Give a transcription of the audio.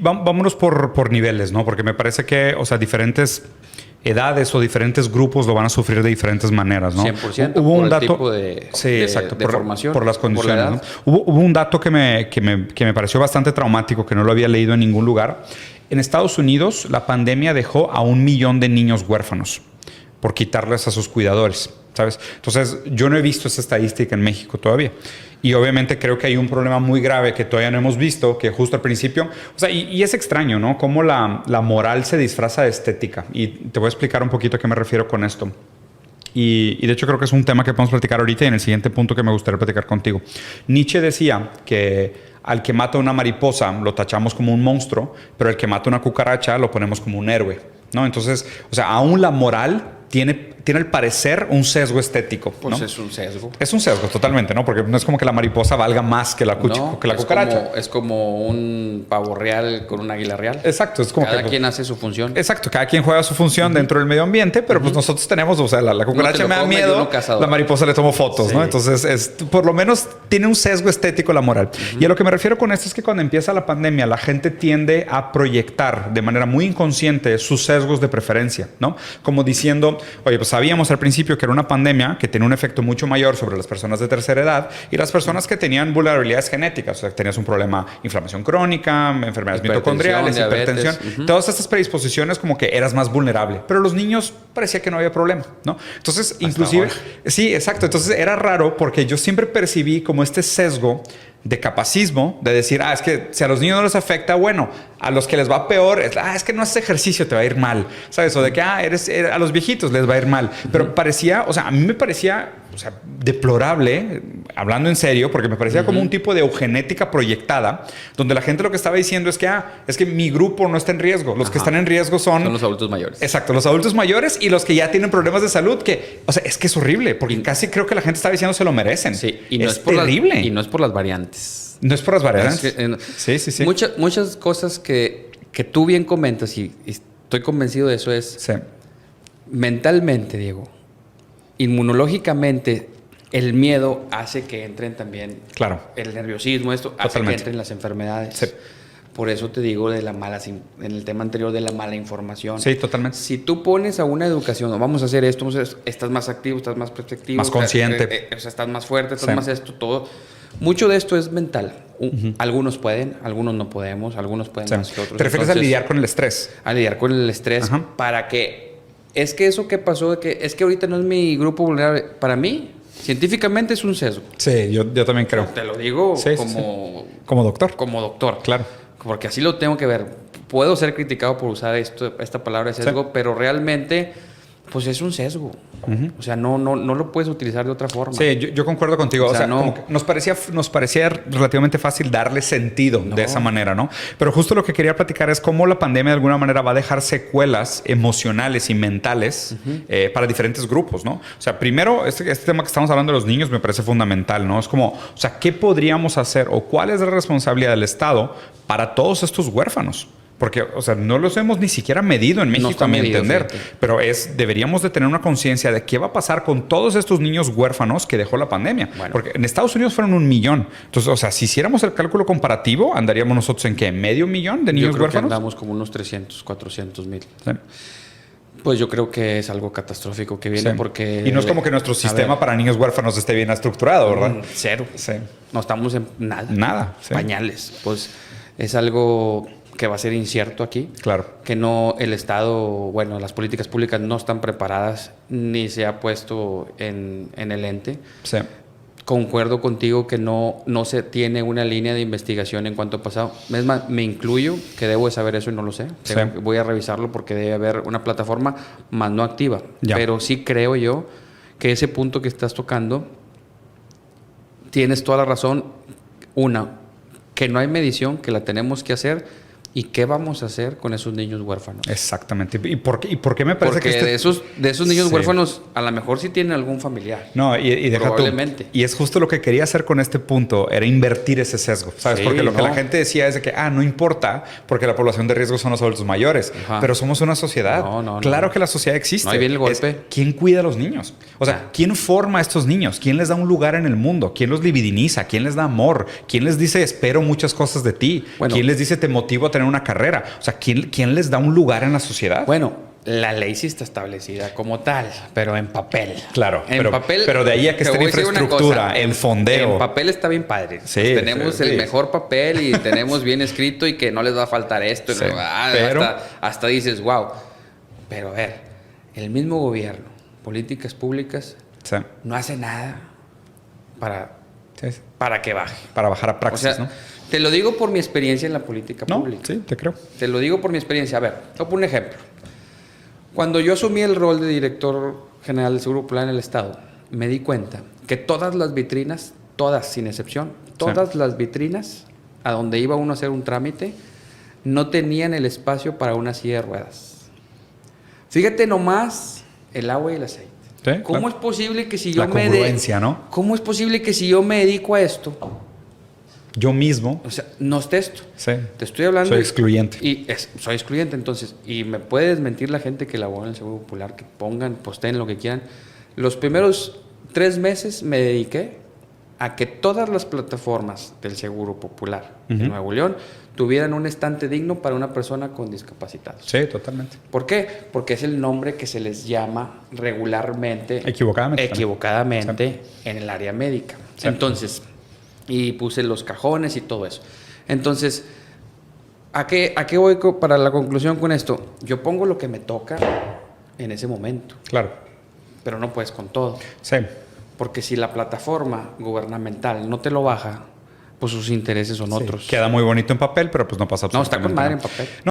vámonos por niveles, ¿no? Porque me parece que, o sea, diferentes edades o diferentes grupos lo van a sufrir de diferentes maneras, ¿no? 100% Hubo por un dato, el tipo de, sí, de, exacto, de formación. por las condiciones, por la ¿no? edad. Hubo un dato que me pareció bastante traumático, que no lo había leído en ningún lugar. En Estados Unidos, la pandemia dejó a 1 millón de niños huérfanos por quitarles a sus cuidadores, ¿sabes? Entonces, yo no he visto esa estadística en México todavía. Y obviamente creo que hay un problema muy grave que todavía no hemos visto, que justo al principio, o sea, y es extraño, ¿no? Cómo la moral se disfraza de estética. Y te voy a explicar un poquito a qué me refiero con esto. Y de hecho creo que es un tema que podemos platicar ahorita y en el siguiente punto que me gustaría platicar contigo. Nietzsche decía que al que mata una mariposa lo tachamos como un monstruo, pero el que mata una cucaracha lo ponemos como un héroe, ¿no? Entonces, o sea, aún la moral tiene al parecer un sesgo estético, ¿no? Pues es un sesgo. Es un sesgo, totalmente, ¿no? Porque no es como que la mariposa valga más que la cucaracha. Es como un pavo real con un águila real. Exacto. Es como cada quien hace su función. Exacto. Cada quien juega su función dentro del medio ambiente, pero pues nosotros tenemos, o sea, la cucaracha me da miedo, la mariposa le tomo fotos, sí, ¿no? Entonces, por lo menos tiene un sesgo estético la moral. Y a lo que me refiero con esto es que cuando empieza la pandemia, la gente tiende a proyectar de manera muy inconsciente sus sesgos de preferencia, ¿no? Como diciendo, oye, pues sabíamos al principio que era una pandemia que tenía un efecto mucho mayor sobre las personas de tercera edad y las personas que tenían vulnerabilidades genéticas. O sea, tenías un problema, inflamación crónica, enfermedades mitocondriales, hipertensión. Todas estas predisposiciones como que eras más vulnerable. Pero los niños parecía que no había problema, ¿no? Entonces, inclusive... Sí, exacto. Entonces, era raro porque yo siempre percibí como este sesgo de capacismo, de decir, es que si a los niños no les afecta, bueno, a los que les va peor, es que no haces ejercicio, te va a ir mal, ¿sabes? O de que, a los viejitos les va a ir mal. Pero parecía, o sea, a mí me parecía, o sea, deplorable, hablando en serio, porque me parecía como un tipo de eugenética proyectada, donde la gente lo que estaba diciendo es que mi grupo no está en riesgo. Los que están en riesgo son los adultos mayores. Exacto, los adultos mayores y los que ya tienen problemas de salud, que, o sea, es que es horrible, porque casi creo que la gente estaba diciendo se lo merecen. Sí, y no es terrible. Y no es por las variantes. No es por las variantes. Sí. Muchas cosas que tú bien comentas y estoy convencido de eso es... Sí. Mentalmente, Diego, inmunológicamente, el miedo hace que entren también... Claro. El nerviosismo, esto hace que entren las enfermedades. Sí. Por eso te digo en el tema anterior de la mala información. Sí, totalmente. Si tú pones a una educación, vamos a hacer esto, estás más activo, estás más perspectivo. Más consciente. O sea, estás más fuerte, estás más esto, todo... Mucho de esto es mental. Algunos pueden, algunos no podemos, algunos pueden más que otros. ¿Te refieres a lidiar con el estrés? A lidiar con el estrés para que... Es que eso que pasó, es que ahorita no es mi grupo vulnerable. Para mí, científicamente es un sesgo. Sí, yo también creo. Te lo digo como doctor. Como doctor. Claro. Porque así lo tengo que ver. Puedo ser criticado por usar esta palabra de sesgo, pero realmente... Pues es un sesgo. O sea, no lo puedes utilizar de otra forma. Sí, yo concuerdo contigo. O sea como que nos parecía relativamente fácil darle sentido de esa manera, ¿no? Pero justo lo que quería platicar es cómo la pandemia de alguna manera va a dejar secuelas emocionales y mentales para diferentes grupos, ¿no? O sea, primero, este tema que estamos hablando de los niños me parece fundamental, ¿no? Es como, o sea, ¿qué podríamos hacer o cuál es la responsabilidad del Estado para todos estos huérfanos? Porque, o sea, no los hemos ni siquiera medido en México, a mi entender. Pero deberíamos de tener una conciencia de qué va a pasar con todos estos niños huérfanos que dejó la pandemia. Bueno. Porque en Estados Unidos fueron 1 millón. Entonces, o sea, si hiciéramos el cálculo comparativo, andaríamos nosotros en ¿qué? ¿Medio millón de niños huérfanos? Que andamos como unos 300, 400 mil. Sí. Pues yo creo que es algo catastrófico que viene porque... Y no es como que nuestro sistema para niños huérfanos esté bien estructurado, ¿verdad? Cero. Sí. No estamos en nada. Nada. Sí. Pañales. Pues es algo... que va a ser incierto aquí. Claro. Que no, el Estado, las políticas públicas no están preparadas ni se ha puesto en el ente. Sí. Concuerdo contigo que no se tiene una línea de investigación en cuanto ha pasado. Es más, me incluyo, que debo de saber eso y no lo sé. Sí. Voy a revisarlo porque debe haber una plataforma más no activa. Ya. Pero sí creo yo que ese punto que estás tocando, tienes toda la razón. Que no hay medición, que la tenemos que hacer. ¿Y qué vamos a hacer con esos niños huérfanos? Exactamente. ¿Y por qué me parece que de esos niños huérfanos, a lo mejor sí tienen algún familiar? No, y probablemente. Y es justo lo que quería hacer con este punto, era invertir ese sesgo, ¿sabes? Sí, porque lo que la gente decía es de que, no importa, porque la población de riesgo son los adultos mayores. Ajá. Pero somos una sociedad. Claro que la sociedad existe. No, ahí viene el golpe. ¿Quién cuida a los niños? O sea, ¿quién forma a estos niños? ¿Quién les da un lugar en el mundo? ¿Quién los libidiniza? ¿Quién les da amor? ¿Quién les dice, espero muchas cosas de ti? ¿Quién les dice, te motivo a tener tener una carrera. O sea, ¿quién les da un lugar en la sociedad? Bueno, la ley sí está establecida como tal, pero en papel. Claro, en papel, pero de ahí a que esté en infraestructura, en fondeo. En papel está bien padre. Sí, tenemos el mejor papel y tenemos bien escrito y que no les va a faltar esto. Sí, pero hasta dices, wow. Pero a ver, el mismo gobierno, políticas públicas, no hace nada para que baje. Para bajar a praxis, ¿no? Te lo digo por mi experiencia en la política pública. Sí, te creo. Te lo digo por mi experiencia. A ver, te voy a poner un ejemplo. Cuando yo asumí el rol de director general del Seguro Popular en el Estado, me di cuenta que todas las vitrinas, todas sin excepción, todas las vitrinas a donde iba uno a hacer un trámite, no tenían el espacio para una silla de ruedas. Fíjate nomás el agua y el aceite. ¿Sí? ¿Cómo es posible que si yo ¿no? ¿Cómo es posible que si yo me dedico a esto, yo mismo, o sea, no esté esto? Sí. Te estoy hablando. Soy excluyente. Soy excluyente, entonces. Y me puede desmentir la gente que labora en el Seguro Popular, que posteen lo que quieran. Los primeros 3 meses me dediqué a que todas las plataformas del Seguro Popular de Nuevo León tuvieran un estante digno para una persona con discapacitados. Sí, totalmente. ¿Por qué? Porque es el nombre que se les llama regularmente. Equivocadamente. En el área médica. Sí. Entonces, y puse los cajones y todo eso. Entonces, ¿a qué voy para la conclusión con esto? Yo pongo lo que me toca en ese momento. Claro. Pero no puedes con todo. Sí. Porque si la plataforma gubernamental no te lo baja, pues sus intereses son otros. Queda muy bonito en papel, pero pues no pasa absolutamente nada. No, está con madre en papel.